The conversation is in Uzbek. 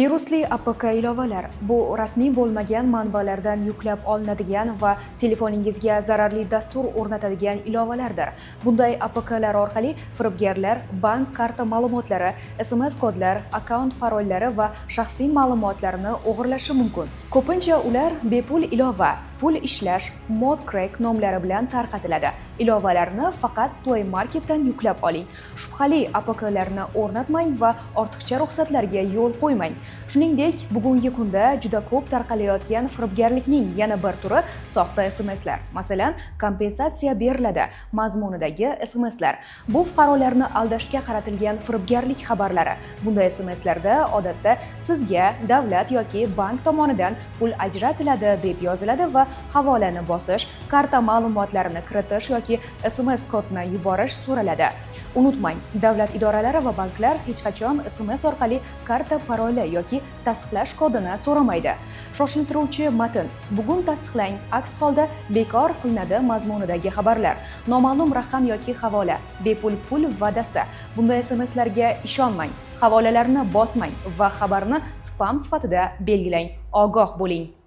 Virusli APK ilovalar bu rasmiy bo'lmagan manbalardan yuklab olinadigan va telefoningizga zararli dastur o'rnatadigan ilovalardir. Bunday APKlar orqali firibgarlar bank karta ma'lumotlari, SMS kodlar, akkaunt parollari va shaxsiy ma'lumotlarni o'g'irlashi mumkin. Ko'pincha ular bepul ilova, pul ishlash, mod crack nomlari bilan tarqatiladi. Ilovalarni faqat Play Marketdan yuklab oling. Shubhali APKlarni o'rnatmang va ortiqcha ruxsatlarga yo'l qo'ymang. Shuningdek, bugungi kunda juda ko'p tarqalayotgan firibgarlikning yana bir turi soxta SMSlar. Masalan, kompensatsiya beriladi mazmunidagi SMSlar. Bu fuqarolarni aldashga qaratilgan firibgarlik xabarlari. Bunday SMSlarda odatda sizga davlat yoki bank tomonidan pul ajratiladi deb yoziladi va havolani bosish, karta ma'lumotlarini kiritish yoki SMS kodni yuborish so'raladi. Unutmang, davlat idoralari va banklar hech qachon SMS orqali karta paroli yoki tasdiqlash kodini so'ramaydi. Shoshiltiruvchi matn: bugun tasdiqlang, aks holda bekor qilinadi mazmunidagi xabarlar. Noma'lum raqam yoki havola, bepul pul va'dasi. Bunday SMSlarga ishonmang, havolalarni bosmang va xabarni spam sifatida belgilang. Ogoh bo'ling.